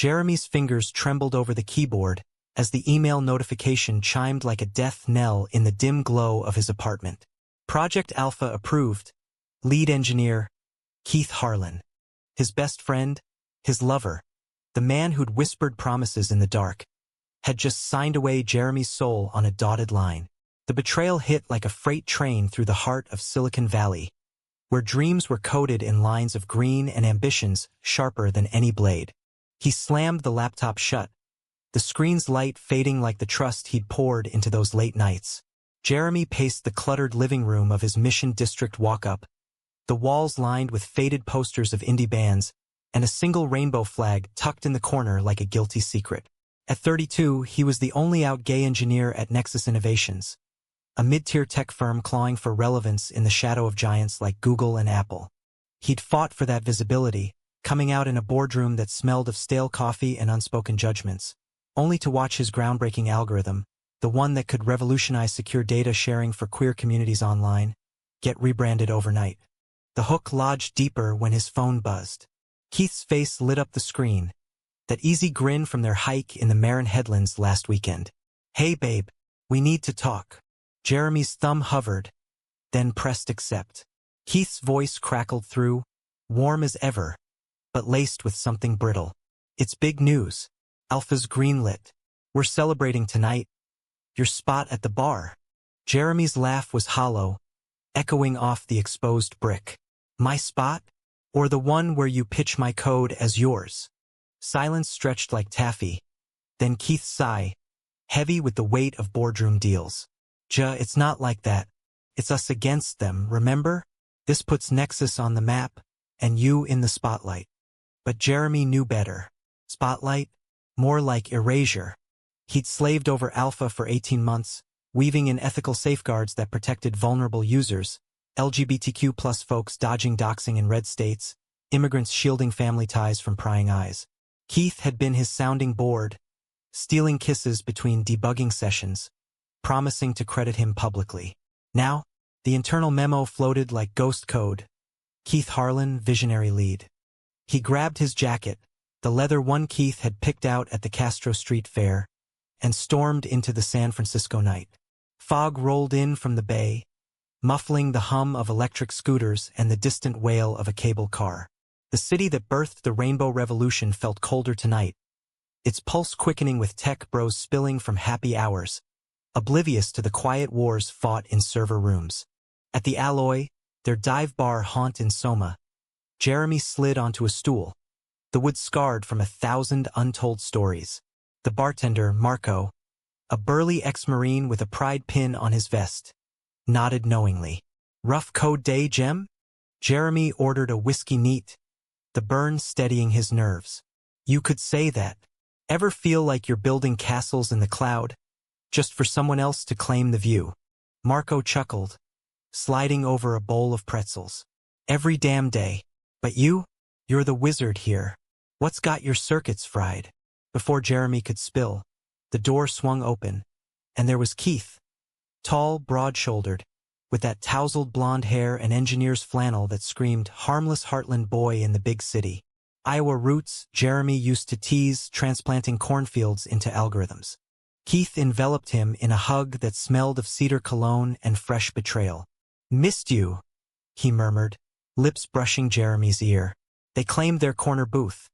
Jeremy's fingers trembled over the keyboard as the email notification chimed like a death knell in the dim glow of his apartment. Project Alpha approved. Lead engineer, Keith Harlan. His best friend, his lover, the man who'd whispered promises in the dark, had just signed away Jeremy's soul on a dotted line. The betrayal hit like a freight train through the heart of Silicon Valley, where dreams were coded in lines of green and ambitions sharper than any blade. He slammed the laptop shut, the screen's light fading like the trust he'd poured into those late nights. Jeremy paced the cluttered living room of his Mission District walk-up, the walls lined with faded posters of indie bands and a single rainbow flag tucked in the corner like a guilty secret. At 32, he was the only out gay engineer at Nexus Innovations, a mid-tier tech firm clawing for relevance in the shadow of giants like Google and Apple. He'd fought for that visibility, coming out in a boardroom that smelled of stale coffee and unspoken judgments, only to watch his groundbreaking algorithm, the one that could revolutionize secure data sharing for queer communities online, get rebranded overnight. The hook lodged deeper when his phone buzzed. Keith's face lit up the screen, that easy grin from their hike in the Marin Headlands last weekend. "Hey babe, we need to talk." Jeremy's thumb hovered, then pressed accept. Keith's voice crackled through, warm as ever, but laced with something brittle. "It's big news. Alpha's greenlit. We're celebrating tonight. Your spot at the bar." Jeremy's laugh was hollow, echoing off the exposed brick. "My spot? Or the one where you pitch my code as yours?" Silence stretched like taffy. Then Keith's sigh, heavy with the weight of boardroom deals. It's not like that. It's us against them, remember? This puts Nexus on the map, and you in the spotlight." But Jeremy knew better. Spotlight? More like erasure. He'd slaved over Alpha for 18 months, weaving in ethical safeguards that protected vulnerable users, LGBTQ+ folks dodging doxing in red states, immigrants shielding family ties from prying eyes. Keith had been his sounding board, stealing kisses between debugging sessions, promising to credit him publicly. Now, the internal memo floated like ghost code. Keith Harlan, visionary lead. He grabbed his jacket, the leather one Keith had picked out at the Castro Street Fair, and stormed into the San Francisco night. Fog rolled in from the bay, muffling the hum of electric scooters and the distant wail of a cable car. The city that birthed the Rainbow Revolution felt colder tonight, its pulse quickening with tech bros spilling from happy hours, oblivious to the quiet wars fought in server rooms. At the Alloy, their dive bar haunt in Soma, Jeremy slid onto a stool, the wood scarred from 1,000 untold stories. The bartender, Marco, a burly ex-Marine with a pride pin on his vest, nodded knowingly. "Rough code day, Jem?" Jeremy ordered a whiskey neat, the burn steadying his nerves. "You could say that. Ever feel like you're building castles in the cloud, just for someone else to claim the view?" Marco chuckled, sliding over a bowl of pretzels. "Every damn day. But you're the wizard here. What's got your circuits fried?" Before Jeremy could spill, the door swung open, and there was Keith, tall, broad-shouldered, with that tousled blonde hair and engineer's flannel that screamed harmless Heartland boy in the big city. Iowa roots, Jeremy used to tease, transplanting cornfields into algorithms. Keith enveloped him in a hug that smelled of cedar cologne and fresh betrayal. "Missed you," he murmured, lips brushing Jeremy's ear. They claimed their corner booth,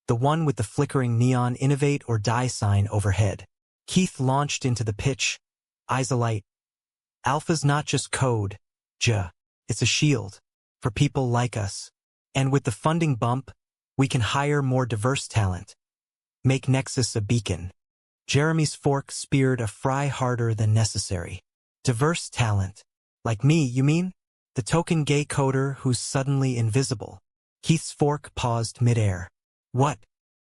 the one with the flickering neon innovate or die sign overhead. Keith launched into the pitch, eyes alight. "Alpha's not just code, it's a shield for people like us. And with the funding bump, we can hire more diverse talent. Make Nexus a beacon." Jeremy's fork speared a fry harder than necessary. "Diverse talent? Like me, you mean? The token gay coder who's suddenly invisible?" Keith's fork paused midair. "What?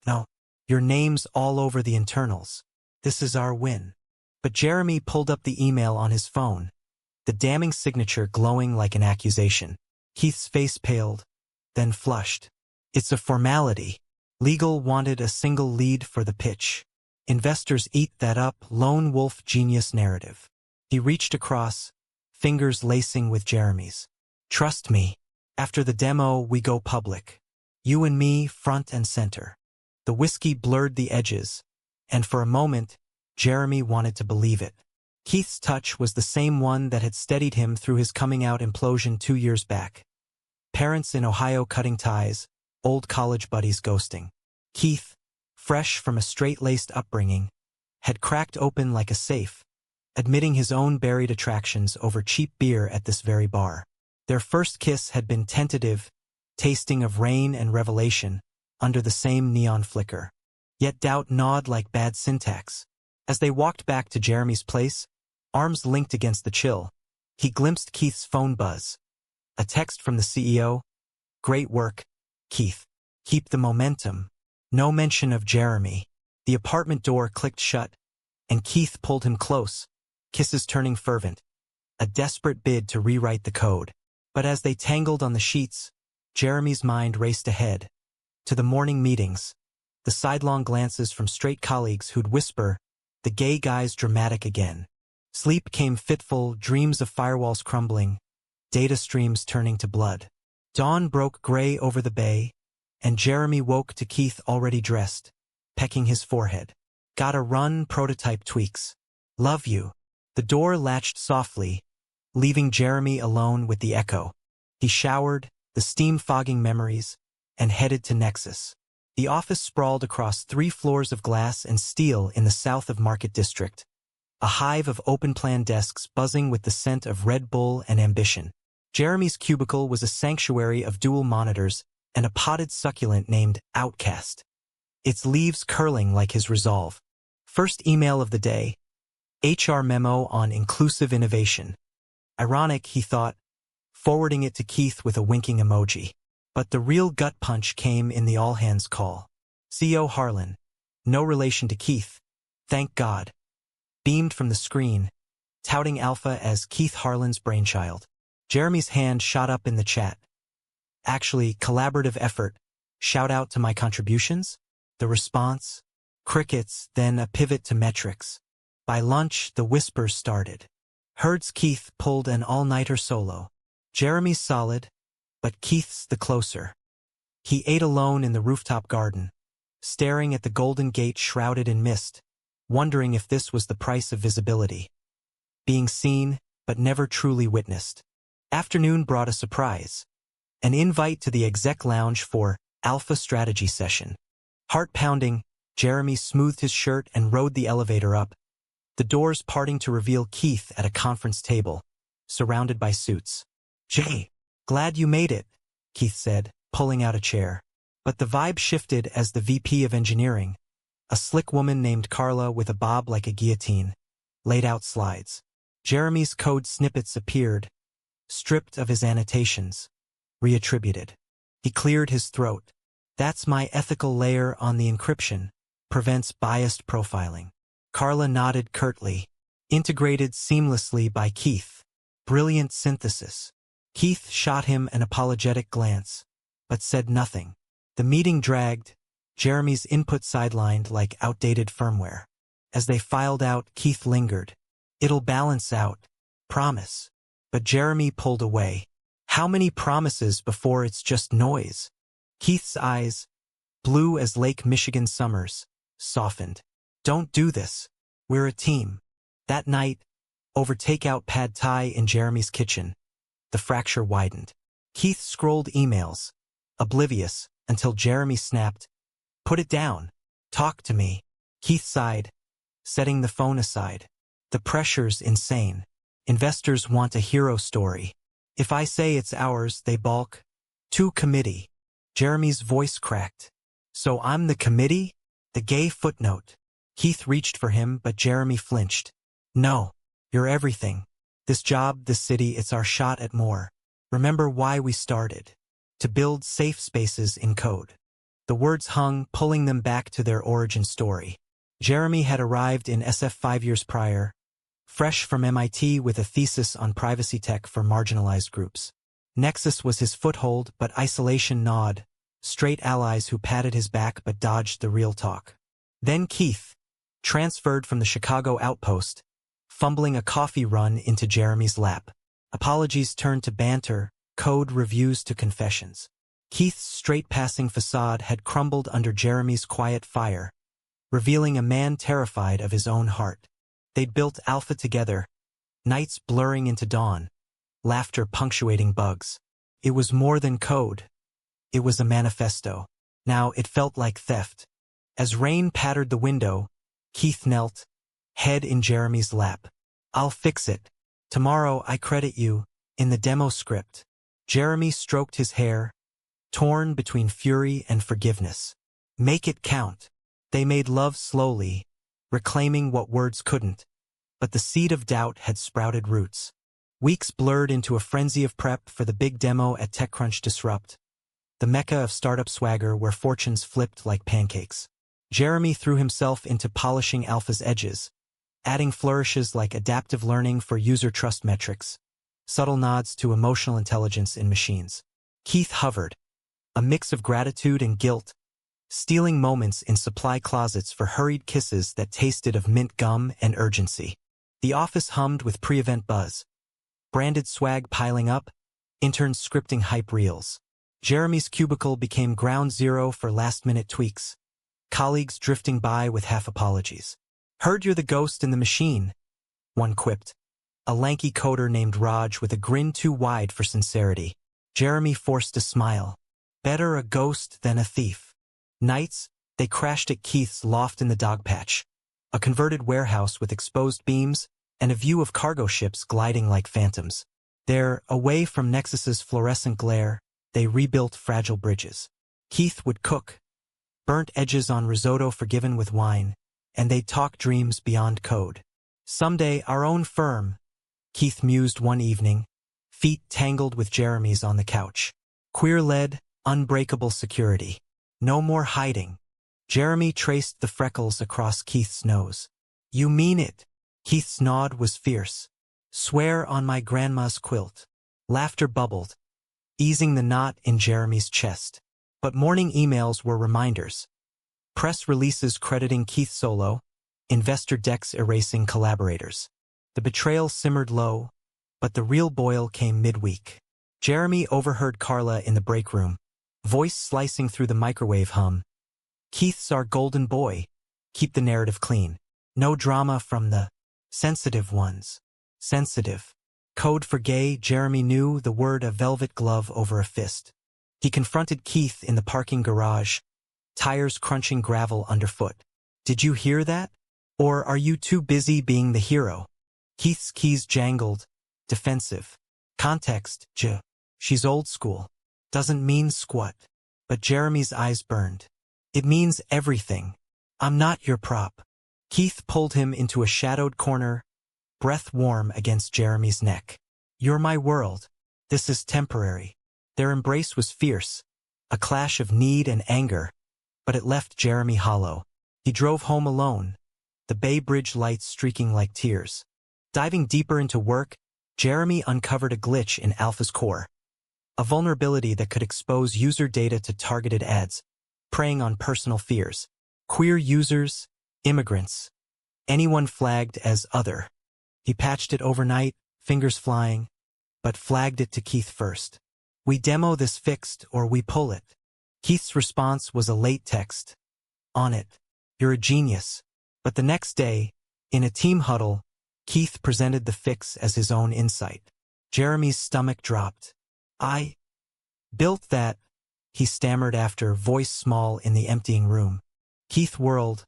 No. Your name's all over the internals. This is our win." But Jeremy pulled up the email on his phone, the damning signature glowing like an accusation. Keith's face paled, then flushed. "It's a formality. Legal wanted a single lead for the pitch. Investors eat that up, lone wolf genius narrative." He reached across, fingers lacing with Jeremy's. "Trust me. After the demo, we go public. You and me, front and center. The whiskey blurred the edges, and for a moment, Jeremy wanted to believe it. Keith's touch was the same one that had steadied him through his coming-out implosion 2 years back. Parents in Ohio cutting ties, old college buddies ghosting. Keith, fresh from a straight-laced upbringing, had cracked open like a safe, admitting his own buried attractions over cheap beer at this very bar. Their first kiss had been tentative, tasting of rain and revelation, under the same neon flicker. Yet doubt gnawed like bad syntax. As they walked back to Jeremy's place, arms linked against the chill, he glimpsed Keith's phone buzz. A text from the CEO. "Great work, Keith. Keep the momentum." No mention of Jeremy. The apartment door clicked shut, and Keith pulled him close, kisses turning fervent. A desperate bid to rewrite the code. But as they tangled on the sheets, Jeremy's mind raced ahead. To the morning meetings. The sidelong glances from straight colleagues who'd whisper, "The gay guy's dramatic again." Sleep came fitful, dreams of firewalls crumbling, data streams turning to blood. Dawn broke gray over the bay, and Jeremy woke to Keith already dressed, pecking his forehead. "Gotta run," prototype tweaks. "Love you." The door latched softly, leaving Jeremy alone with the echo. He showered, the steam fogging memories, and headed to Nexus. The office sprawled across 3 floors of glass and steel in the south of Market District. A hive of open-plan desks buzzing with the scent of Red Bull and ambition. Jeremy's cubicle was a sanctuary of dual monitors and a potted succulent named Outcast, its leaves curling like his resolve. First email of the day. HR memo on inclusive innovation. Ironic, he thought, forwarding it to Keith with a winking emoji. But the real gut punch came in the all-hands call. CEO Harlan, no relation to Keith, thank God, beamed from the screen, touting Alpha as Keith Harlan's brainchild. Jeremy's hand shot up in the chat. Actually, collaborative effort. Shout out to my contributions? The response? Crickets, then a pivot to metrics. By lunch, the whispers started. Heard's Keith pulled an all-nighter solo. Jeremy's solid, but Keith's the closer. He ate alone in the rooftop garden, staring at the Golden Gate shrouded in mist, wondering if this was the price of visibility. Being seen, but never truly witnessed. Afternoon brought a surprise. An invite to the exec lounge for Alpha Strategy Session. Heart-pounding, Jeremy smoothed his shirt and rode the elevator up, the doors parting to reveal Keith at a conference table, surrounded by suits. "Jay, glad you made it," Keith said, pulling out a chair. But the vibe shifted as the VP of Engineering, a slick woman named Carla with a bob like a guillotine, laid out slides. Jeremy's code snippets appeared, stripped of his annotations, reattributed. He cleared his throat. "That's my ethical layer on the encryption, prevents biased profiling." Carla nodded curtly, integrated seamlessly by Keith. Brilliant synthesis. Keith shot him an apologetic glance, but said nothing. The meeting dragged, Jeremy's input sidelined like outdated firmware. As they filed out, Keith lingered. "It'll balance out, promise." But Jeremy pulled away. How many promises before it's just noise? Keith's eyes, blue as Lake Michigan summers, softened. "Don't do this. We're a team." That night, over takeout pad thai in Jeremy's kitchen, the fracture widened. Keith scrolled emails, oblivious, until Jeremy snapped, "Put it down. Talk to me." Keith sighed, setting the phone aside. "The pressure's insane. Investors want a hero story. If I say it's ours, they balk. To committee." Jeremy's voice cracked. "So I'm the committee? The gay footnote." Keith reached for him, but Jeremy flinched. "No, you're everything. This job, this city, it's our shot at more. Remember why we started. To build safe spaces in code." The words hung, pulling them back to their origin story. Jeremy had arrived in SF 5 years prior, fresh from MIT with a thesis on privacy tech for marginalized groups. Nexus was his foothold, but isolation gnawed, straight allies who patted his back but dodged the real talk. Then Keith, transferred from the Chicago outpost, fumbling a coffee run into Jeremy's lap. Apologies turned to banter, code reviews to confessions. Keith's straight-passing facade had crumbled under Jeremy's quiet fire, revealing a man terrified of his own heart. They'd built Alpha together, nights blurring into dawn, laughter punctuating bugs. It was more than code. It was a manifesto. Now it felt like theft. As rain pattered the window, Keith knelt, head in Jeremy's lap. "I'll fix it. Tomorrow I credit you," in the demo script. Jeremy stroked his hair, torn between fury and forgiveness. "Make it count." They made love slowly, reclaiming what words couldn't, but the seed of doubt had sprouted roots. Weeks blurred into a frenzy of prep for the big demo at TechCrunch Disrupt, the mecca of startup swagger where fortunes flipped like pancakes. Jeremy threw himself into polishing Alpha's edges, adding flourishes like adaptive learning for user trust metrics, subtle nods to emotional intelligence in machines. Keith hovered, a mix of gratitude and guilt, stealing moments in supply closets for hurried kisses that tasted of mint gum and urgency. The office hummed with pre-event buzz, branded swag piling up, interns scripting hype reels. Jeremy's cubicle became ground zero for last-minute tweaks, colleagues drifting by with half apologies. "Heard you're the ghost in the machine," one quipped, a lanky coder named Raj with a grin too wide for sincerity. Jeremy forced a smile. Better a ghost than a thief. Nights, they crashed at Keith's loft in the dogpatch, a converted warehouse with exposed beams and a view of cargo ships gliding like phantoms. There, away from Nexus's fluorescent glare, they rebuilt fragile bridges. Keith would cook, burnt edges on risotto forgiven with wine, and they'd talk dreams beyond code. "Someday our own firm," Keith mused one evening, feet tangled with Jeremy's on the couch. Queer-led, unbreakable security. No more hiding. Jeremy traced the freckles across Keith's nose. "You mean it?" Keith's nod was fierce. "Swear on my grandma's quilt." Laughter bubbled, easing the knot in Jeremy's chest. But morning emails were reminders. Press releases crediting Keith solo, investor decks erasing collaborators. The betrayal simmered low, but the real boil came midweek. Jeremy overheard Carla in the break room, voice slicing through the microwave hum. "Keith's our golden boy. Keep the narrative clean. No drama from the sensitive ones." Sensitive. Code for gay. Jeremy knew the word, a velvet glove over a fist. He confronted Keith in the parking garage, tires crunching gravel underfoot. "Did you hear that? Or are you too busy being the hero?" Keith's keys jangled, defensive. Context, she's old school. Doesn't mean squat. But Jeremy's eyes burned. "It means everything. I'm not your prop." Keith pulled him into a shadowed corner, breath warm against Jeremy's neck. "You're my world. This is temporary." Their embrace was fierce, a clash of need and anger, but it left Jeremy hollow. He drove home alone, the Bay Bridge lights streaking like tears. Diving deeper into work, Jeremy uncovered a glitch in Alpha's core, a vulnerability that could expose user data to targeted ads, preying on personal fears. Queer users, immigrants, anyone flagged as other. He patched it overnight, fingers flying, but flagged it to Keith first. "We demo this fixed or we pull it." Keith's response was a late text. "On it. You're a genius." But the next day, in a team huddle, Keith presented the fix as his own insight. Jeremy's stomach dropped. "I built that," he stammered after, voice small in the emptying room. Keith whirled,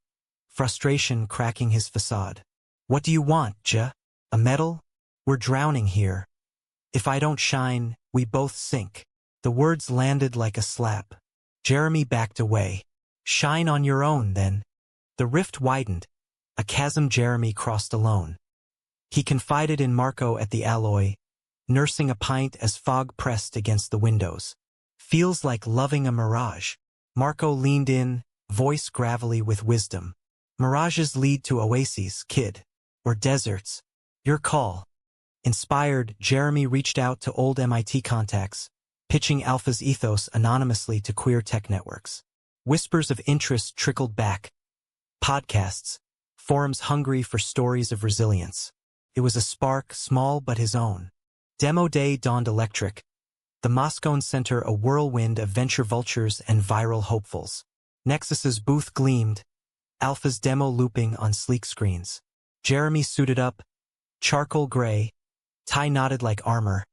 frustration cracking his facade. "What do you want, A medal? We're drowning here. If I don't shine, we both sink." The words landed like a slap. Jeremy backed away. "Shine on your own, then." The rift widened, a chasm Jeremy crossed alone. He confided in Marco at the Alloy, nursing a pint as fog pressed against the windows. "Feels like loving a mirage." Marco leaned in, voice gravelly with wisdom. "Mirages lead to oases, kid. Or deserts. Your call." Inspired, Jeremy reached out to old MIT contacts, pitching Alpha's ethos anonymously to queer tech networks. Whispers of interest trickled back. Podcasts, forums hungry for stories of resilience. It was a spark, small but his own. Demo day dawned electric, The Moscone Center a whirlwind of venture vultures and viral hopefuls. Nexus's booth gleamed, Alpha's demo looping on sleek screens. Jeremy suited up, charcoal gray, tie knotted like armor,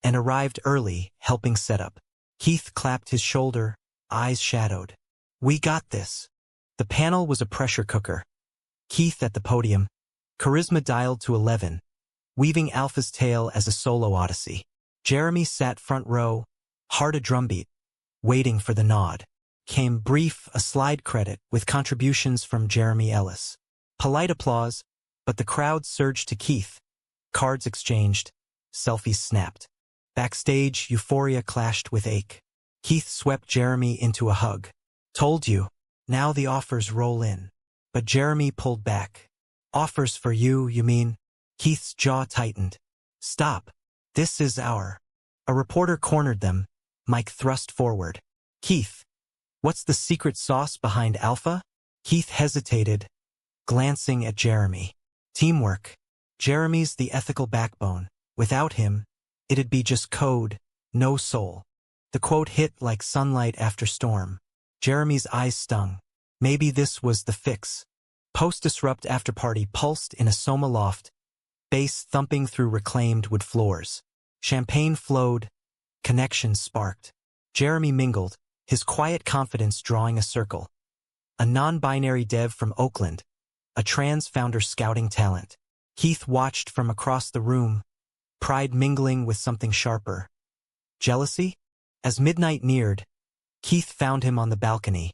and arrived early, helping set up. Keith clapped his shoulder, eyes shadowed. We got this. The panel was a pressure cooker. Keith at the podium, charisma dialed to 11, weaving Alpha's tale as a solo odyssey. Jeremy sat front row, heart a drumbeat, waiting for the nod. Came brief, a slide credit with contributions from Jeremy Ellis. Polite applause, but the crowd surged to Keith. Cards exchanged, selfies snapped. Backstage, euphoria clashed with ache. Keith swept Jeremy into a hug. Told you. Now the offers roll in. But Jeremy pulled back. Offers for you, you mean? Keith's jaw tightened. Stop. This is our. A reporter cornered them, mic thrust forward. Keith. What's the secret sauce behind Alpha? Keith hesitated, glancing at Jeremy. Teamwork. Jeremy's the ethical backbone. Without him, it'd be just code, no soul. The quote hit like sunlight after storm. Jeremy's eyes stung. Maybe this was the fix. Post-disrupt after-party pulsed in a Soma loft, bass thumping through reclaimed wood floors. Champagne flowed, connections sparked. Jeremy mingled, his quiet confidence drawing a circle. A non-binary dev from Oakland, a trans founder scouting talent. Keith watched from across the room, pride mingling with something sharper. Jealousy? As midnight neared, Keith found him on the balcony,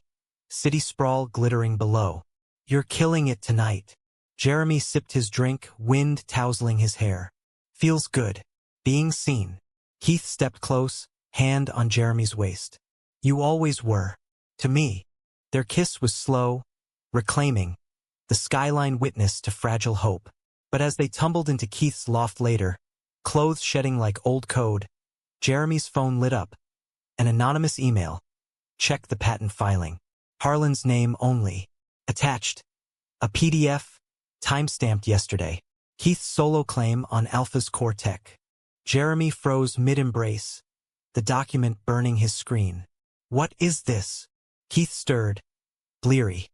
city sprawl glittering below. You're killing it tonight. Jeremy sipped his drink, wind tousling his hair. Feels good. Being seen. Keith stepped close, hand on Jeremy's waist. You always were. To me. Their kiss was slow, reclaiming, the skyline witness to fragile hope. But as they tumbled into Keith's loft later, clothes shedding like old code, Jeremy's phone lit up. An anonymous email. Check the patent filing. Harlan's name only. Attached. A PDF, timestamped yesterday. Keith's solo claim on Alpha's core tech. Jeremy froze mid-embrace, the document burning his screen. What is this? Keith stirred, bleary.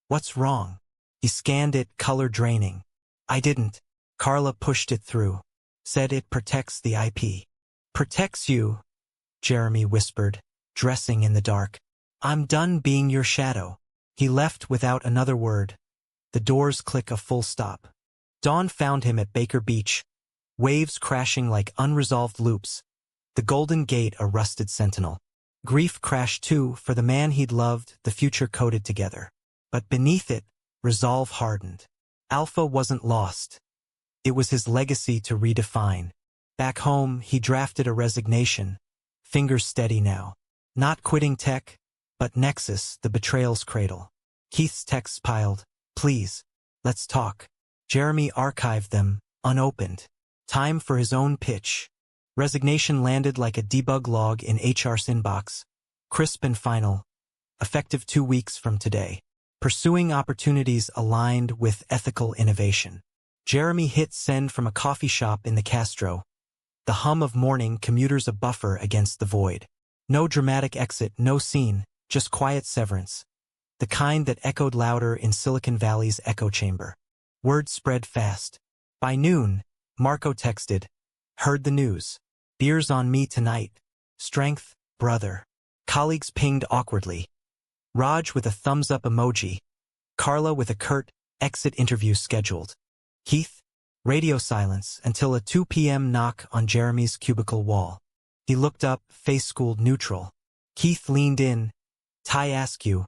What's wrong? He scanned it, color draining. I didn't. Carla pushed it through. Said it protects the IP. Protects you, Jeremy whispered, dressing in the dark. I'm done being your shadow. He left without another word. The doors click a full stop. Dawn found him at Baker Beach, waves crashing like unresolved loops. The Golden Gate a rusted sentinel. Grief crashed too for the man he'd loved, the future coded together. But beneath it, resolve hardened. Alpha wasn't lost. It was his legacy to redefine. Back home, he drafted a resignation, fingers steady now. Not quitting tech, but Nexus, the betrayal's cradle. Keith's texts piled. Please, let's talk. Jeremy archived them, unopened. Time for his own pitch. Resignation landed like a debug log in HR's inbox. Crisp and final. Effective 2 weeks from today. Pursuing opportunities aligned with ethical innovation. Jeremy hit send from a coffee shop in the Castro. The hum of morning commuters a buffer against the void. No dramatic exit, no scene, just quiet severance. The kind that echoed louder in Silicon Valley's echo chamber. Word spread fast. By noon, Marco texted. Heard the news. Beers on me tonight. Strength, brother. Colleagues pinged awkwardly. Raj with a thumbs-up emoji. Carla with a curt, exit interview scheduled. Keith? Radio silence until a 2 p.m. knock on Jeremy's cubicle wall. He looked up, face schooled neutral. Keith leaned in. Ty askew,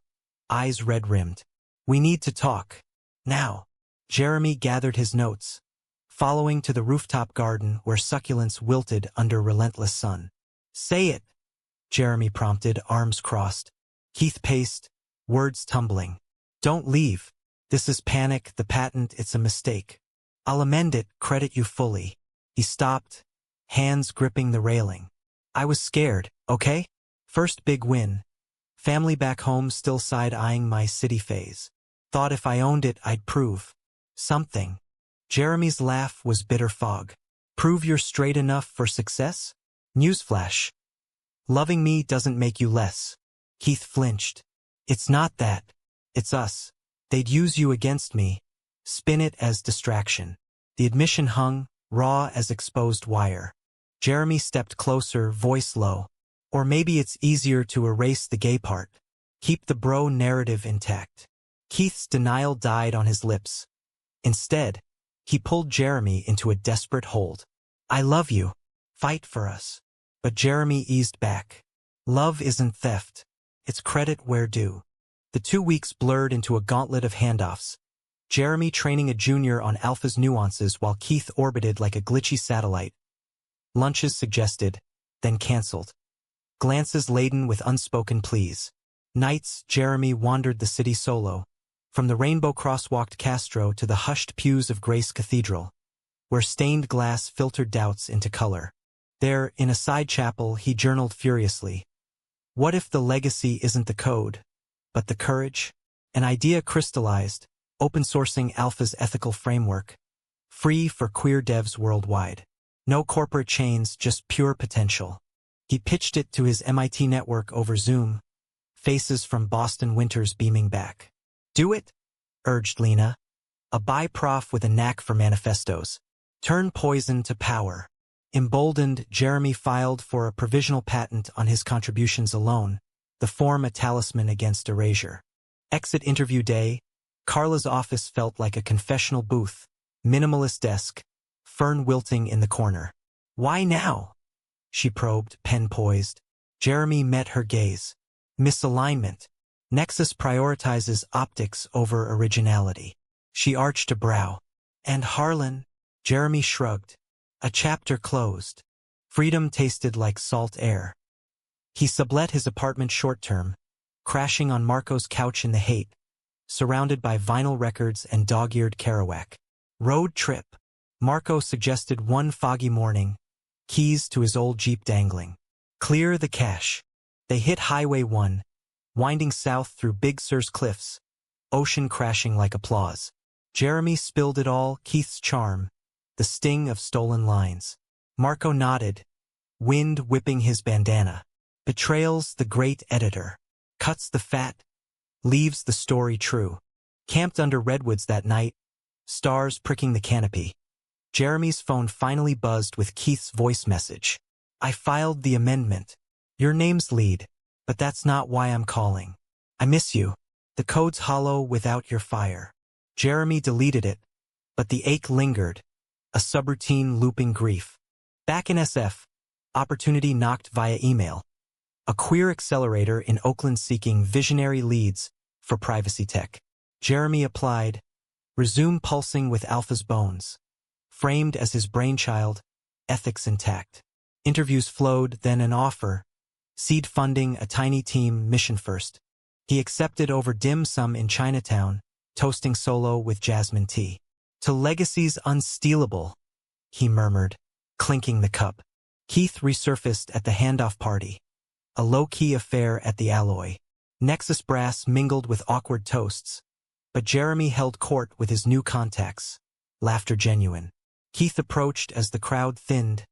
eyes red-rimmed. We need to talk. Now. Jeremy gathered his notes, following to the rooftop garden where succulents wilted under relentless sun. Say it, Jeremy prompted, arms crossed. Keith paced, words tumbling. Don't leave. This is panic, the patent, it's a mistake. I'll amend it, credit you fully. He stopped, hands gripping the railing. I was scared, okay? First big win. Family back home still side-eyeing my city phase. Thought if I owned it, I'd prove something. Jeremy's laugh was bitter fog. Prove you're straight enough for success? Newsflash. Loving me doesn't make you less. Keith flinched. It's not that. It's us. They'd use you against me. Spin it as distraction. The admission hung, raw as exposed wire. Jeremy stepped closer, voice low. Or maybe it's easier to erase the gay part. Keep the bro narrative intact. Keith's denial died on his lips. Instead, he pulled Jeremy into a desperate hold. I love you. Fight for us. But Jeremy eased back. Love isn't theft. It's credit where due. The 2 weeks blurred into a gauntlet of handoffs. Jeremy training a junior on Alpha's nuances while Keith orbited like a glitchy satellite. Lunches suggested, then cancelled. Glances laden with unspoken pleas. Nights, Jeremy wandered the city solo. From the rainbow crosswalked Castro to the hushed pews of Grace Cathedral, where stained glass filtered doubts into color. There, in a side chapel, he journaled furiously. What if the legacy isn't the code, but the courage? An idea crystallized, open-sourcing Alpha's ethical framework, free for queer devs worldwide. No corporate chains, just pure potential. He pitched it to his MIT network over Zoom, faces from Boston winters beaming back. Do it, urged Lena, a bi-prof with a knack for manifestos. Turn poison to power. Emboldened, Jeremy filed for a provisional patent on his contributions alone, the form a talisman against erasure. Exit interview day, Carla's office felt like a confessional booth, minimalist desk, fern wilting in the corner. Why now? She probed, pen poised. Jeremy met her gaze. Misalignment. Nexus prioritizes optics over originality. She arched a brow. And Harlan? Jeremy shrugged. A chapter closed. Freedom tasted like salt air. He sublet his apartment short-term, crashing on Marco's couch in the Haight, surrounded by vinyl records and dog-eared Kerouac. Road trip. Marco suggested one foggy morning, keys to his old Jeep dangling. Clear the cache. They hit Highway 1, winding south through Big Sur's cliffs, ocean crashing like applause. Jeremy spilled it all, Keith's charm, the sting of stolen lines. Marco nodded, wind whipping his bandana. Betrayal's the great editor. Cuts the fat, leaves the story true. Camped under redwoods that night, stars pricking the canopy. Jeremy's phone finally buzzed with Keith's voice message. I filed the amendment. Your name's lead, but that's not why I'm calling. I miss you. The code's hollow without your fire. Jeremy deleted it, but the ache lingered, a subroutine looping grief. Back in SF, opportunity knocked via email. A queer accelerator in Oakland seeking visionary leads for privacy tech. Jeremy applied, resume pulsing with Alpha's bones. Framed as his brainchild, ethics intact. Interviews flowed, then an offer. Seed funding, a tiny team, mission first. He accepted over dim sum in Chinatown, toasting solo with jasmine tea. To legacies unstealable, he murmured, clinking the cup. Keith resurfaced at the handoff party. A low-key affair at the Alloy. Nexus brass mingled with awkward toasts. But Jeremy held court with his new contacts. Laughter genuine. Keith approached as the crowd thinned,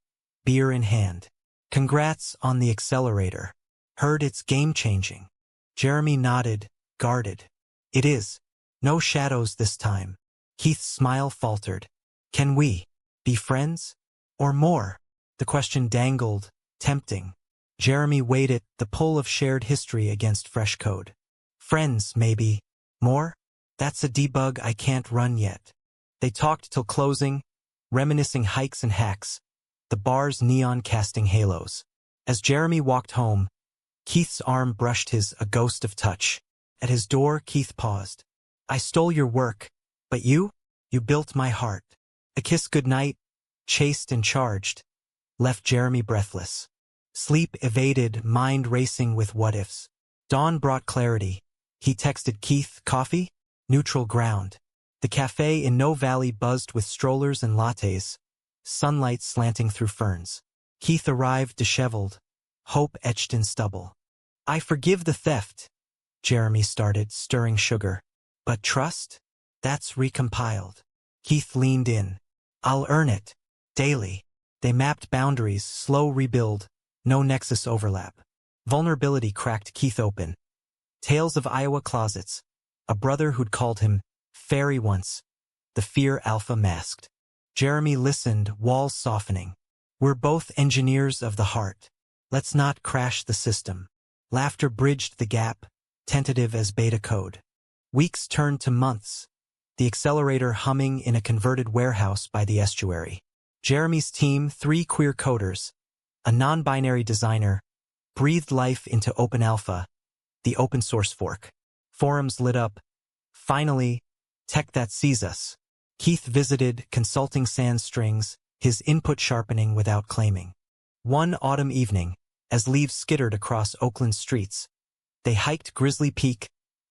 beer in hand. Congrats on the accelerator. Heard it's game-changing. Jeremy nodded, guarded. It is. No shadows this time. Keith's smile faltered. Can we be friends? Or more? The question dangled, tempting. Jeremy weighed it, the pull of shared history against fresh code. Friends, maybe. More? That's a debug I can't run yet. They talked till closing, reminiscing hikes and hacks, the bar's neon casting halos. As Jeremy walked home, Keith's arm brushed his, a ghost of touch. At his door, Keith paused. I stole your work, but you built my heart. A kiss goodnight, chaste and charged, left Jeremy breathless. Sleep evaded, mind racing with what-ifs. Dawn brought clarity. He texted Keith, coffee? Neutral ground. The cafe in No Valley buzzed with strollers and lattes, sunlight slanting through ferns. Keith arrived disheveled, hope etched in stubble. I forgive the theft, Jeremy started, stirring sugar. But trust? That's recompiled. Keith leaned in. I'll earn it. Daily. They mapped boundaries, slow rebuild, No nexus overlap. Vulnerability cracked Keith open. Tales of Iowa closets. A brother who'd called him fairy once. The fear Alpha masked. Jeremy listened, walls softening. We're both engineers of the heart. Let's not crash the system. Laughter bridged the gap, tentative as beta code. Weeks turned to months. The accelerator humming in a converted warehouse by the estuary. Jeremy's team, 3 queer coders, a non-binary designer, breathed life into Open Alpha, the open source fork. Forums lit up. Finally, tech that sees us. Keith visited, consulting sans strings, his input sharpening without claiming. One autumn evening, as leaves skittered across Oakland's streets, they hiked Grizzly Peak,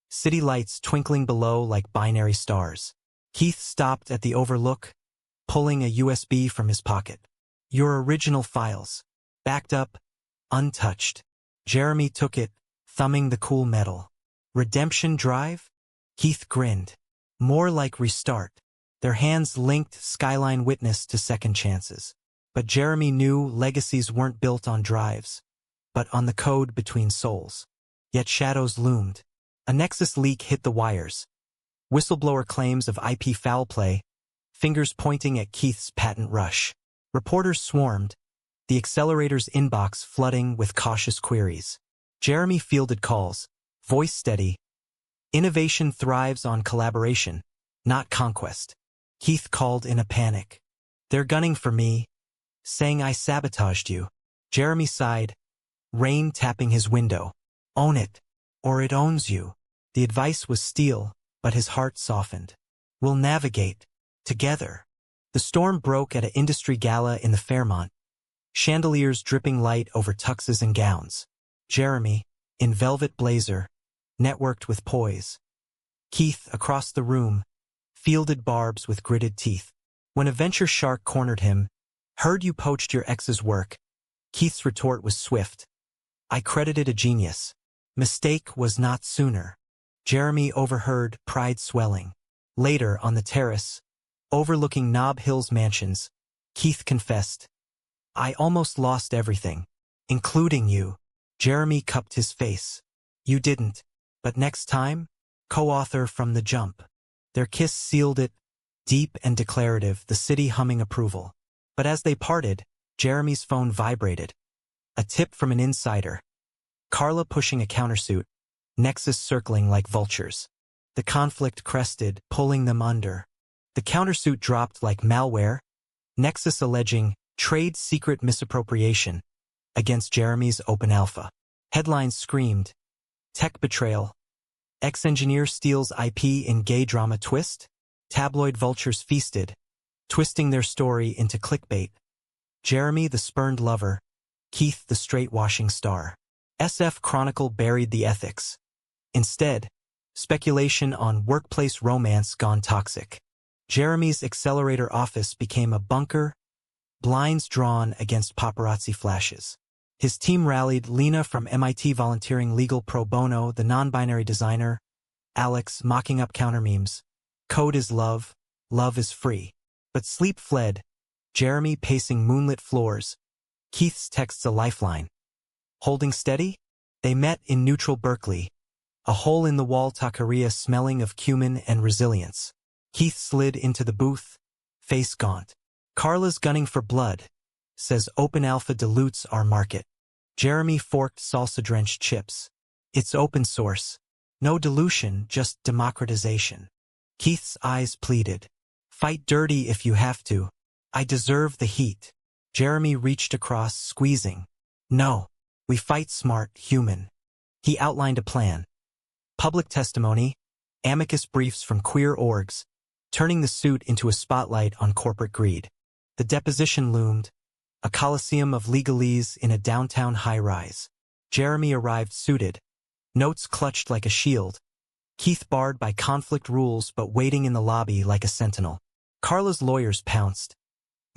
city lights twinkling below like binary stars. Keith stopped at the overlook, pulling a USB from his pocket. Your original files. Backed up, untouched. Jeremy took it, thumbing the cool metal. Redemption drive? Keith grinned. More like restart. Their hands linked, Skyline witness to second chances. But Jeremy knew legacies weren't built on drives, but on the code between souls. Yet shadows loomed. A Nexus leak hit the wires. Whistleblower claims of IP foul play, fingers pointing at Keith's patent rush. Reporters swarmed, the accelerator's inbox flooding with cautious queries. Jeremy fielded calls, voice steady. Innovation thrives on collaboration, not conquest. Keith called in a panic. They're gunning for me, saying I sabotaged you. Jeremy sighed, rain tapping his window. Own it, or it owns you. The advice was steel, but his heart softened. We'll navigate, together. The storm broke at an industry gala in the Fairmont, chandeliers dripping light over tuxes and gowns. Jeremy, in velvet blazer, networked with poise. Keith, across the room, fielded barbs with gritted teeth. When a venture shark cornered him, heard you poached your ex's work, Keith's retort was swift. I credited a genius. Mistake was not sooner. Jeremy overheard, pride swelling. Later, on the terrace, overlooking Nob Hill's mansions, Keith confessed, I almost lost everything, including you. Jeremy cupped his face. You didn't, but next time, co-author from the jump. Their kiss sealed it, deep and declarative, the city humming approval. But as they parted, Jeremy's phone vibrated. A tip from an insider. Carla pushing a countersuit, Nexus circling like vultures. The conflict crested, pulling them under. The countersuit dropped like malware, Nexus alleging trade secret misappropriation against Jeremy's Open Alpha. Headlines screamed, tech betrayal. Ex-engineer steals IP in gay drama twist. Tabloid vultures feasted, twisting their story into clickbait. Jeremy the spurned lover, Keith the straight-washing star. SF Chronicle buried the ethics. Instead, speculation on workplace romance gone toxic. Jeremy's accelerator office became a bunker, blinds drawn against paparazzi flashes. His team rallied, Lena from MIT volunteering legal pro bono, the non-binary designer, Alex mocking up counter memes. Code is love is free. But sleep fled, Jeremy pacing moonlit floors, Keith's texts a lifeline. Holding steady? They met in neutral Berkeley, a hole-in-the-wall taqueria smelling of cumin and resilience. Keith slid into the booth, face gaunt. Carla's gunning for blood, says Open Alpha dilutes our market. Jeremy forked salsa-drenched chips. It's open source. No dilution, just democratization. Keith's eyes pleaded. Fight dirty if you have to. I deserve the heat. Jeremy reached across, squeezing. No. We fight smart, human. He outlined a plan. Public testimony, amicus briefs from queer orgs, turning the suit into a spotlight on corporate greed. The deposition loomed, a coliseum of legalese in a downtown high-rise. Jeremy arrived suited, notes clutched like a shield, Keith barred by conflict rules but waiting in the lobby like a sentinel. Carla's lawyers pounced.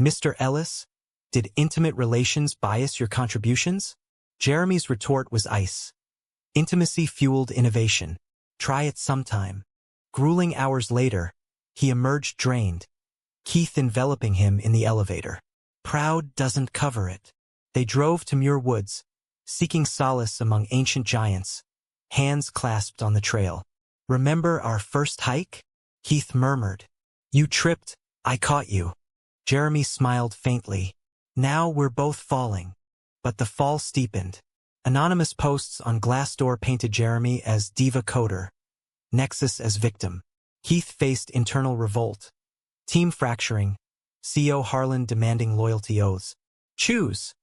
Mr. Ellis, did intimate relations bias your contributions? Jeremy's retort was ice. Intimacy fueled innovation. Try it sometime. Grueling hours later, he emerged drained, Keith enveloping him in the elevator. Proud doesn't cover it. They drove to Muir Woods, seeking solace among ancient giants, hands clasped on the trail. "Remember our first hike?" Keith murmured. "You tripped, I caught you." Jeremy smiled faintly. "Now we're both falling." But the fall steepened. Anonymous posts on Glassdoor painted Jeremy as diva coder, Nexus as victim. Keith faced internal revolt. Team fracturing. CEO Harlan demanding loyalty oaths. "Choose."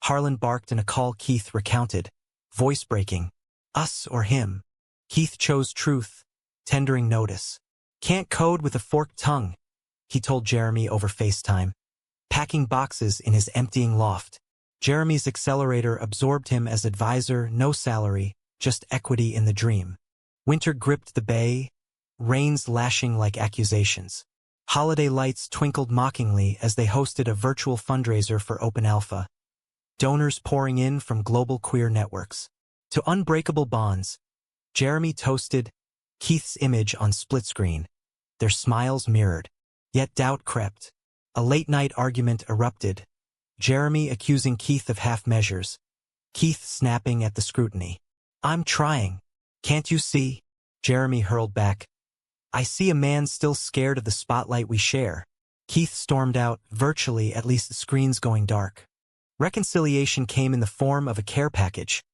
Harlan barked in a call Keith recounted, voice breaking. "Us or him." Keith chose truth, tendering notice. "Can't code with a forked tongue," he told Jeremy over FaceTime, packing boxes in his emptying loft. Jeremy's accelerator absorbed him as advisor, no salary, just equity in the dream. Winter gripped the bay, rains lashing like accusations. Holiday lights twinkled mockingly as they hosted a virtual fundraiser for Open Alpha. Donors pouring in from global queer networks. To unbreakable bonds, Jeremy toasted, Keith's image on split screen. Their smiles mirrored. Yet doubt crept. A late-night argument erupted. Jeremy accusing Keith of half measures. Keith snapping at the scrutiny. "I'm trying. Can't you see?" Jeremy hurled back. "I see a man still scared of the spotlight we share." Keith stormed out, virtually, at least the screen's going dark. Reconciliation came in the form of a care package.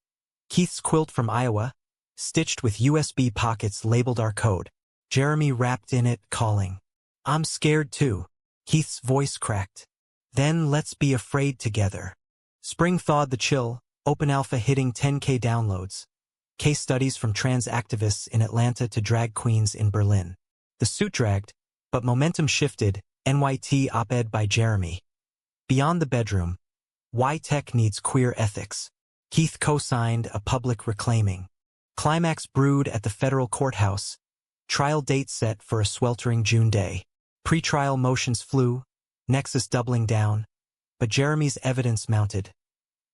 Keith's quilt from Iowa, stitched with USB pockets labeled our code. Jeremy wrapped in it, calling. "I'm scared too." Keith's voice cracked. "Then let's be afraid together." Spring thawed the chill, Open Alpha hitting 10K downloads. Case studies from trans activists in Atlanta to drag queens in Berlin. The suit dragged, but momentum shifted, NYT op-ed by Jeremy. Beyond the bedroom, Why Tech Needs Queer Ethics. Keith co-signed a public reclaiming. Climax brewed at the federal courthouse. Trial date set for a sweltering June day. Pre-trial motions flew, Nexus doubling down, but Jeremy's evidence mounted.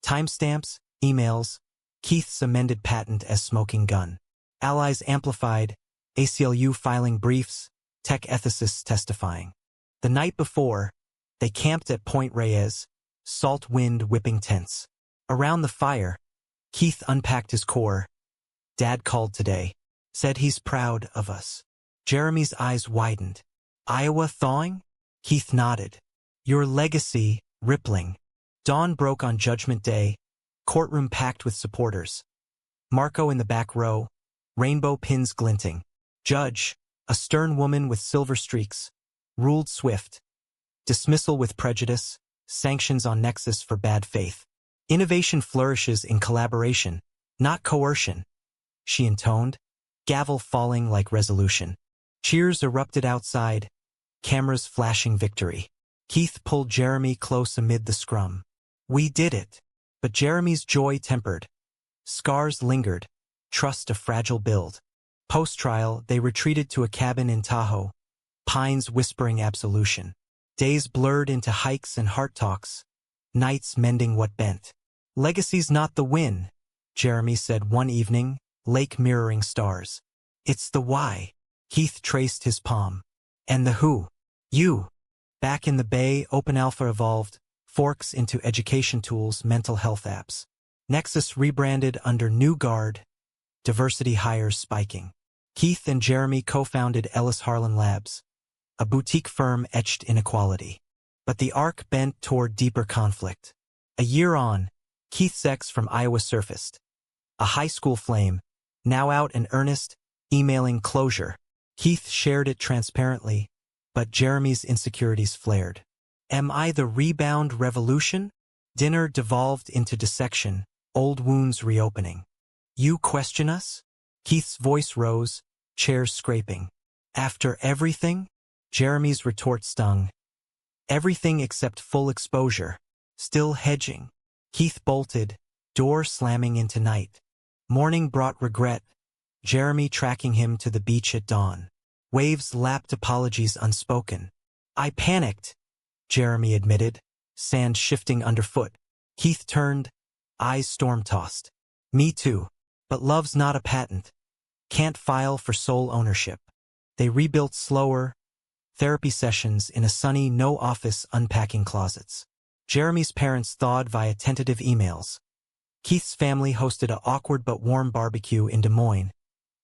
Timestamps, emails, Keith's amended patent as smoking gun. Allies amplified, ACLU filing briefs, tech ethicists testifying. The night before, they camped at Point Reyes, salt wind whipping tents. Around the fire, Keith unpacked his core. "Dad called today. Said he's proud of us." Jeremy's eyes widened. "Iowa thawing?" Keith nodded. "Your legacy, rippling." Dawn broke on Judgment Day, courtroom packed with supporters. Marco in the back row, rainbow pins glinting. Judge, a stern woman with silver streaks, ruled swift. Dismissal with prejudice, sanctions on Nexus for bad faith. "Innovation flourishes in collaboration, not coercion," she intoned, gavel falling like resolution. Cheers erupted outside, cameras flashing victory. Keith pulled Jeremy close amid the scrum. "We did it." But Jeremy's joy tempered. Scars lingered, trust a fragile build. Post-trial, they retreated to a cabin in Tahoe, pines whispering absolution. Days blurred into hikes and heart talks, nights mending what bent. "Legacy's not the win," Jeremy said one evening, lake mirroring stars. "It's the why." Keith traced his palm. "And the who?" "You." Back in the bay, Open Alpha evolved, forks into education tools, mental health apps. Nexus rebranded under new guard, diversity hires spiking. Keith and Jeremy co-founded Ellis Harlan Labs, a boutique firm etched inequality. But the arc bent toward deeper conflict. A year on, Keith's ex from Iowa surfaced. A high school flame, now out in earnest, emailing closure. Keith shared it transparently, but Jeremy's insecurities flared. "Am I the rebound revolution?" Dinner devolved into dissection, old wounds reopening. "You question us?" Keith's voice rose, chairs scraping. "After everything?" Jeremy's retort stung. "Everything except full exposure. Still hedging." Keith bolted, door slamming into night. Morning brought regret, Jeremy tracking him to the beach at dawn. Waves lapped apologies unspoken. "I panicked," Jeremy admitted, sand shifting underfoot. Keith turned, eyes storm-tossed. "Me too. But love's not a patent. Can't file for sole ownership." They rebuilt slower, therapy sessions in a sunny no-office unpacking closets. Jeremy's parents thawed via tentative emails. Keith's family hosted an awkward but warm barbecue in Des Moines.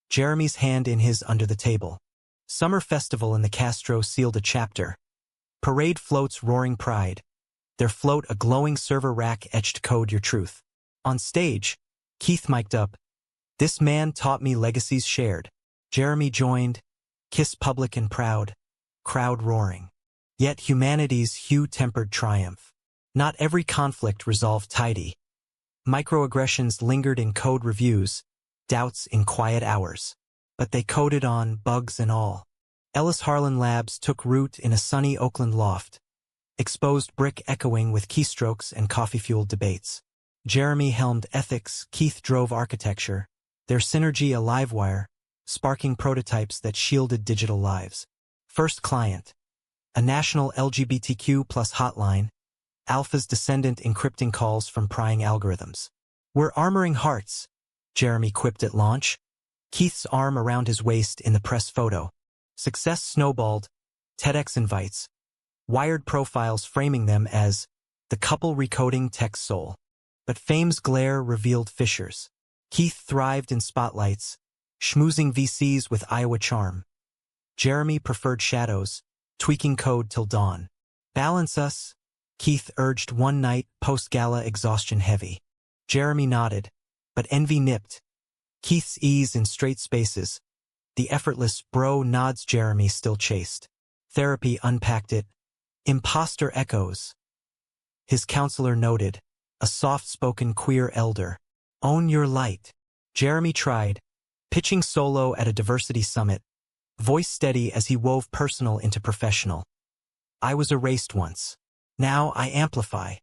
Jeremy's hand in his under the table. Summer festival in the Castro sealed a chapter. Parade floats roaring pride. Their float a glowing server rack etched code your truth. On stage, Keith mic'd up. This man taught me legacies shared. Jeremy joined. Kiss public and proud. Crowd roaring. Yet humanity's hue-tempered triumph. Not every conflict resolved tidy. Microaggressions lingered in code reviews, doubts in quiet hours. But they coded on, bugs and all. Ellis Harlan Labs took root in a sunny Oakland loft. Exposed brick echoing with keystrokes and coffee-fueled debates. Jeremy helmed ethics, Keith drove architecture. Their synergy a livewire, sparking prototypes that shielded digital lives. First client. A national LGBTQ plus hotline. Alpha's descendant encrypting calls from prying algorithms. We're armoring hearts, Jeremy quipped at launch. Keith's arm around his waist in the press photo. Success snowballed. TEDx invites. Wired profiles framing them as the couple recoding tech soul. But fame's glare revealed fissures. Keith thrived in spotlights, schmoozing VCs with Iowa charm. Jeremy preferred shadows, tweaking code till dawn. Balance us, Keith urged one night, post-gala exhaustion heavy. Jeremy nodded, but envy nipped. Keith's ease in straight spaces. The effortless bro nods Jeremy still chased. Therapy unpacked it. Imposter echoes. His counselor noted, a soft-spoken queer elder. Own your light. Jeremy tried, pitching solo at a diversity summit, voice steady as he wove personal into professional. I was erased once. Now I amplify.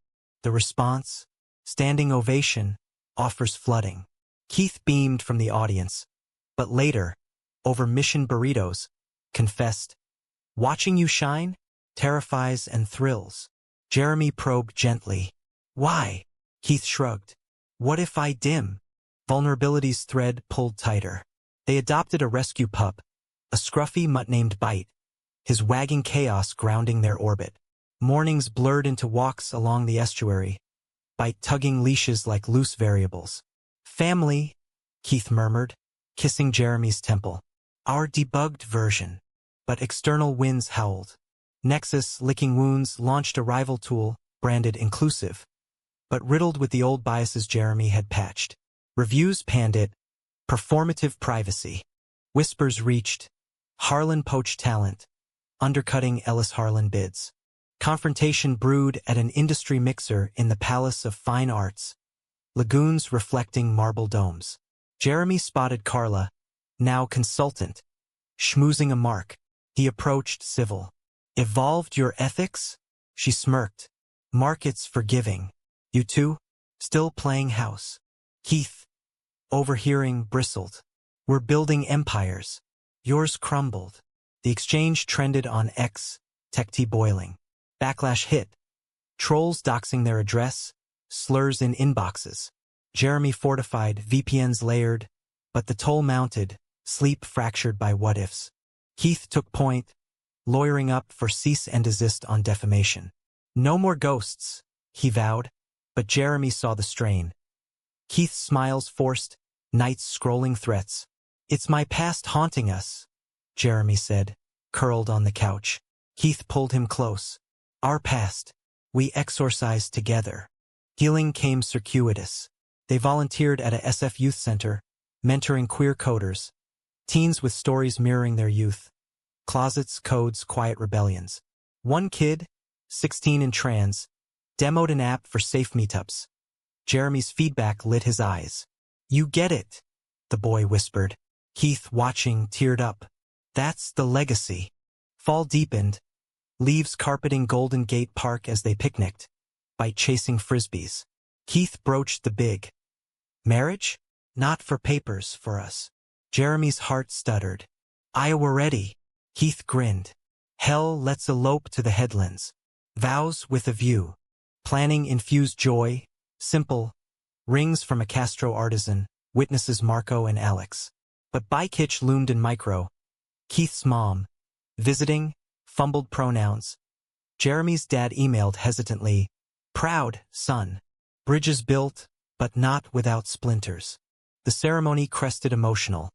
The response, standing ovation, offers flooding. Keith beamed from the audience, but later, over mission burritos, confessed, watching you shine terrifies and thrills. Jeremy probed gently. Why? Keith shrugged. What if I dim? Vulnerability's thread pulled tighter. They adopted a rescue pup, a scruffy mutt named Bite, his wagging chaos grounding their orbit. Mornings blurred into walks along the estuary, Bite tugging leashes like loose variables. Family, Keith murmured, kissing Jeremy's temple. Our debugged version. But external winds howled. Nexus, licking wounds, launched a rival tool, branded inclusive, but riddled with the old biases Jeremy had patched. Reviews panned it. Performative privacy. Whispers reached. Harlan poached talent. Undercutting Ellis Harlan bids. Confrontation brewed at an industry mixer in the Palace of Fine Arts. Lagoons reflecting marble domes. Jeremy spotted Carla, now consultant. Schmoozing a mark. He approached civil. Evolved your ethics? She smirked. Markets forgiving. You two? Still playing house. Keith, overhearing, bristled. We're building empires. Yours crumbled. The exchange trended on X, tech tea boiling. Backlash hit. Trolls doxing their address, slurs in inboxes. Jeremy fortified, VPNs layered, but the toll mounted, sleep fractured by what-ifs. Keith took point, lawyering up for cease and desist on defamation. No more ghosts, he vowed, but Jeremy saw the strain. Keith's smiles forced, nights scrolling threats. It's my past haunting us, Jeremy said, curled on the couch. Keith pulled him close. Our past. We exorcised together. Healing came circuitous. They volunteered at a SF youth center, mentoring queer coders. Teens with stories mirroring their youth. Closets, codes, quiet rebellions. One kid, 16 and trans, demoed an app for safe meetups. Jeremy's feedback lit his eyes. You get it, the boy whispered. Keith, watching, teared up. That's the legacy. Fall deepened. Leaves carpeting Golden Gate Park as they picnicked. Bite chasing frisbees. Keith broached the big. Marriage? Not for papers, for us. Jeremy's heart stuttered. Iowa ready. Keith grinned. Hell, let's elope to the headlands. Vows with a view. Planning infused joy. Simple. Rings from a Castro artisan. Witnesses Marco and Alex. But bike hitch loomed in micro. Keith's mom. Visiting. Fumbled pronouns. Jeremy's dad emailed hesitantly. Proud, son. Bridges built, but not without splinters. The ceremony crested emotional.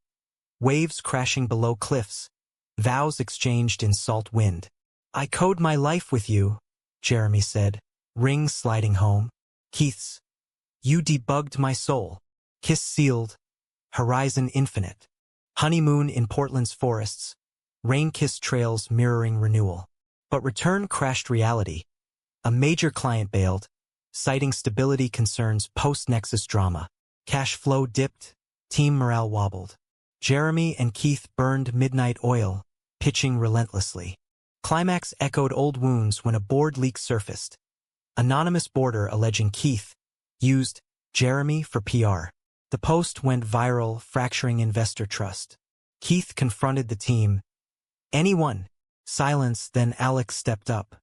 Waves crashing below cliffs. Vows exchanged in salt wind. I code my life with you, Jeremy said. Ring sliding home. Keith's. You debugged my soul. Kiss sealed. Horizon infinite. Honeymoon in Portland's forests. Rain-kissed trails mirroring renewal. But return crashed reality. A major client bailed, citing stability concerns post-Nexus drama. Cash flow dipped, team morale wobbled. Jeremy and Keith burned midnight oil, pitching relentlessly. Climax echoed old wounds when a board leak surfaced. Anonymous boarder alleging Keith used Jeremy for PR. The post went viral, fracturing investor trust. Keith confronted the team. Anyone? Silence, then Alex stepped up.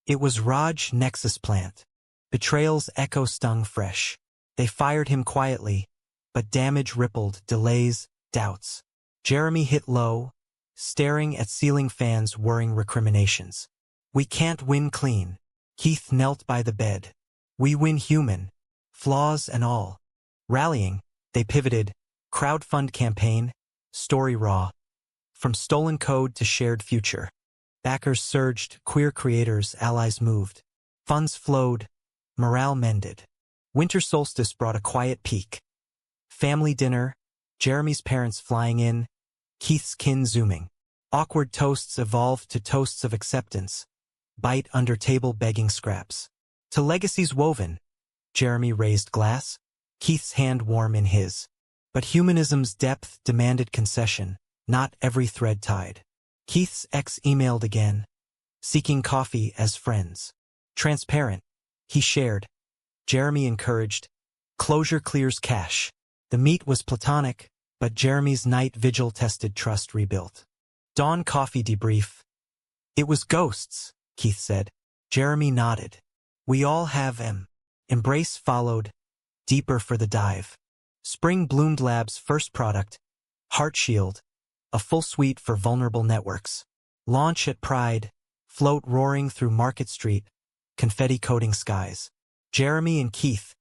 It was Raj Nexus plant. Betrayal's echo stung fresh. They fired him quietly, but damage rippled, delays, doubts. Jeremy hit low, staring at ceiling fans whirring recriminations. We can't win clean. Keith knelt by the bed. We win human, flaws and all. Rallying, they pivoted, crowdfund campaign, story raw. From stolen code to shared future. Backers surged, queer creators, allies moved. Funds flowed, morale mended. Winter solstice brought a quiet peak. Family dinner, Jeremy's parents flying in, Keith's kin zooming. Awkward toasts evolved to toasts of acceptance. Bite under table begging scraps. To legacies woven, Jeremy raised glass, Keith's hand warm in his. But humanism's depth demanded concession, not every thread tied. Keith's ex emailed again, seeking coffee as friends. Transparent, he shared. Jeremy encouraged. Closure clears cash. The meet was platonic, but Jeremy's night vigil tested trust rebuilt. Dawn coffee debrief. It was ghosts, Keith said. Jeremy nodded. We all have em. Embrace followed, deeper for the dive. Spring bloomed Lab's first product, Heart Shield, a full suite for vulnerable networks. Launch at Pride, float roaring through Market Street, confetti coating skies. Jeremy and Keith,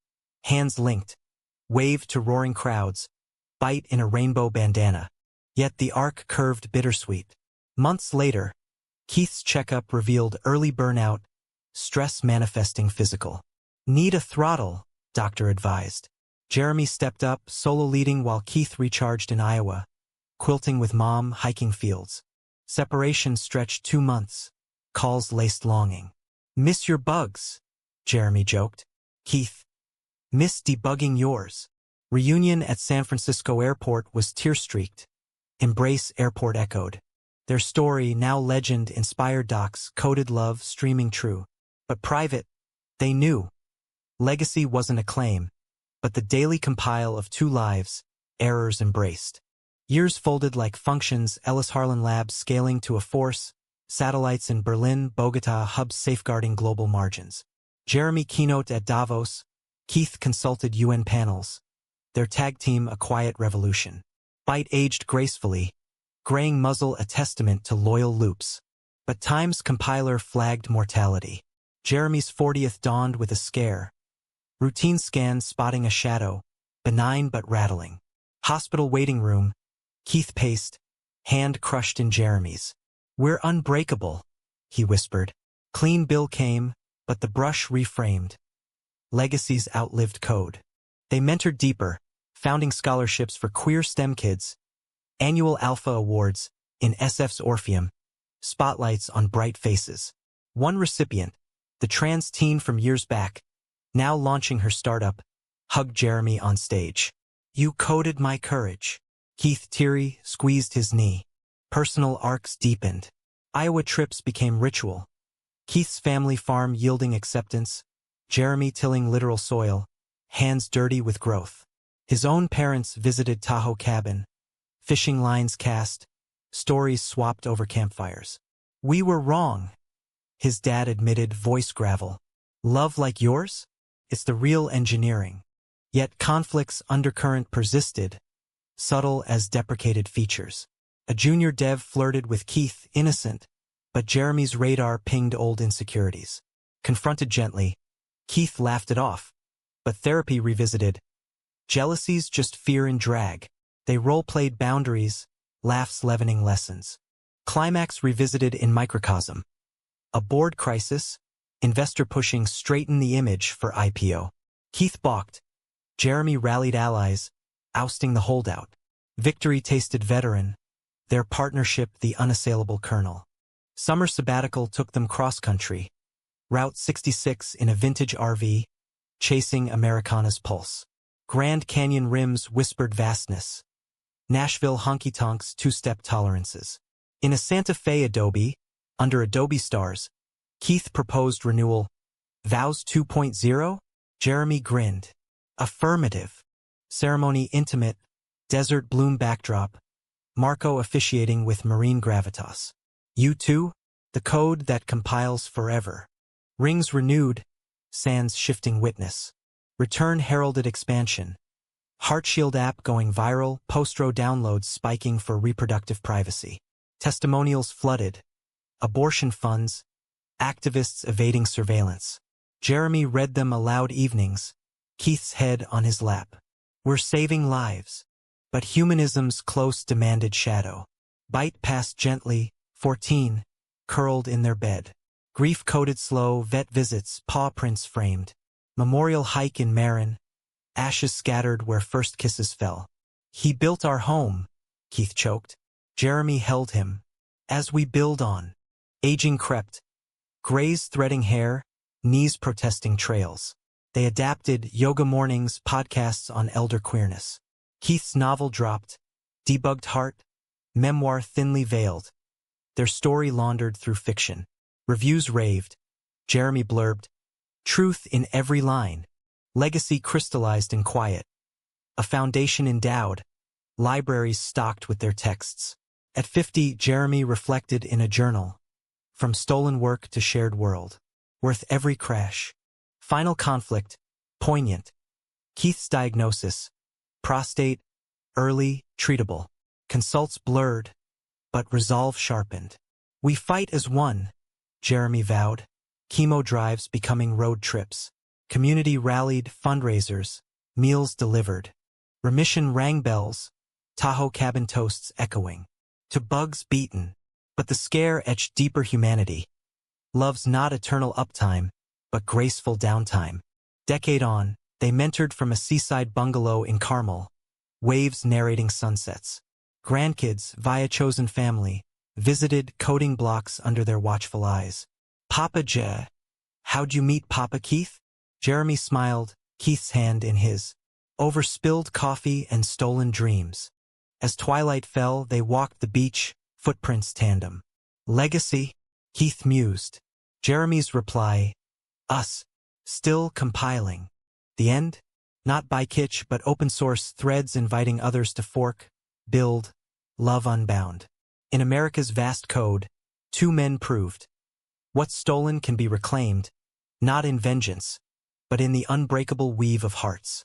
hands linked, waved to roaring crowds, bite in a rainbow bandana. Yet the arc curved bittersweet. Months later, Keith's checkup revealed early burnout, stress manifesting physical. Need a throttle, doctor advised. Jeremy stepped up, solo leading while Keith recharged in Iowa, quilting with mom, hiking fields. Separation stretched 2 months. Calls laced longing. Miss your bugs, Jeremy joked. Keith, miss debugging yours. Reunion at San Francisco Airport was tear-streaked. Embrace Airport echoed. Their story, now legend, inspired docs, coded love, streaming true. But private, they knew. Legacy wasn't a claim, but the daily compile of 2 lives, errors embraced. Years folded like functions, Ellis Harlan Labs scaling to a force, satellites in Berlin, Bogota, hubs safeguarding global margins. Jeremy keynote at Davos, Keith consulted UN panels. Their tag team a quiet revolution. Bite aged gracefully, graying muzzle a testament to loyal loops. But Time's compiler flagged mortality. Jeremy's 40th dawned with a scare. Routine scan spotting a shadow, benign but rattling. Hospital waiting room, Keith paced, hand crushed in Jeremy's. We're unbreakable, he whispered. Clean bill came, but the brush reframed. Legacy's outlived code. They mentored deeper, founding scholarships for queer STEM kids, annual Alpha Awards, in SF's Orpheum, spotlights on bright faces. One recipient, the trans teen from years back, now launching her startup, hugged Jeremy on stage. You coded my courage. Keith, teary, squeezed his knee. Personal arcs deepened. Iowa trips became ritual. Keith's family farm yielding acceptance, Jeremy tilling literal soil, hands dirty with growth. His own parents visited Tahoe cabin, fishing lines cast, stories swapped over campfires. We were wrong, his dad admitted, voice gravel. Love like yours? It's the real engineering. Yet conflict's undercurrent persisted, subtle as deprecated features. A junior dev flirted with Keith, innocent, but Jeremy's radar pinged old insecurities. Confronted gently, Keith laughed it off. But therapy revisited. Jealousy's just fear in drag. They role-played boundaries, laughs leavening lessons. Climax revisited in microcosm. A board crisis, investor pushing straighten the image for IPO. Keith balked. Jeremy rallied allies, ousting the holdout. Victory tasted veteran, their partnership the unassailable kernel. Summer sabbatical took them cross-country. Route 66 in a vintage RV, chasing Americana's pulse. Grand Canyon rims whispered vastness. Nashville honky-tonks two-step tolerances. In a Santa Fe Adobe, under Adobe stars, Keith proposed renewal. Vows 2.0? Jeremy grinned. Affirmative. Ceremony intimate, desert bloom backdrop, Marco officiating with marine gravitas. U2, the code that compiles forever. Rings renewed, sans shifting witness. Return heralded expansion. Heartshield app going viral, post-row downloads spiking for reproductive privacy. Testimonials flooded. Abortion funds. Activists evading surveillance. Jeremy read them aloud evenings, Keith's head on his lap. We're saving lives. But humanism's close demanded shadow. Bite passed gently, 14, curled in their bed. Grief-coded slow, vet visits, paw prints framed. Memorial hike in Marin, ashes scattered where first kisses fell. He built our home, Keith choked. Jeremy held him. As we build on. Aging crept. Grays threading hair, knees protesting trails. They adapted yoga mornings, podcasts on elder queerness. Keith's novel dropped. Debugged heart. Memoir thinly veiled. Their story laundered through fiction. Reviews raved. Jeremy blurbed. Truth in every line. Legacy crystallized in quiet. A foundation endowed. Libraries stocked with their texts. At 50, Jeremy reflected in a journal. From stolen work to shared world. Worth every crash. Final conflict. Poignant. Keith's diagnosis. Prostate. Early, treatable. Consults blurred. But resolve sharpened. We fight as one, Jeremy vowed. Chemo drives becoming road trips. Community rallied, fundraisers, meals delivered. Remission rang bells, Tahoe cabin toasts echoing. To bugs beaten, but the scare etched deeper humanity. Love's not eternal uptime, but graceful downtime. Decade on, they mentored from a seaside bungalow in Carmel. Waves narrating sunsets. Grandkids, via chosen family, visited coding blocks under their watchful eyes. Papa J. How'd you meet Papa Keith? Jeremy smiled, Keith's hand in his. Over spilled coffee and stolen dreams. As twilight fell, they walked the beach, footprints tandem. Legacy? Keith mused. Jeremy's reply, us, still compiling. The end? Not by kitsch but open source threads inviting others to fork, build, love unbound. In America's vast code, two men proved. What's stolen can be reclaimed, not in vengeance, but in the unbreakable weave of hearts.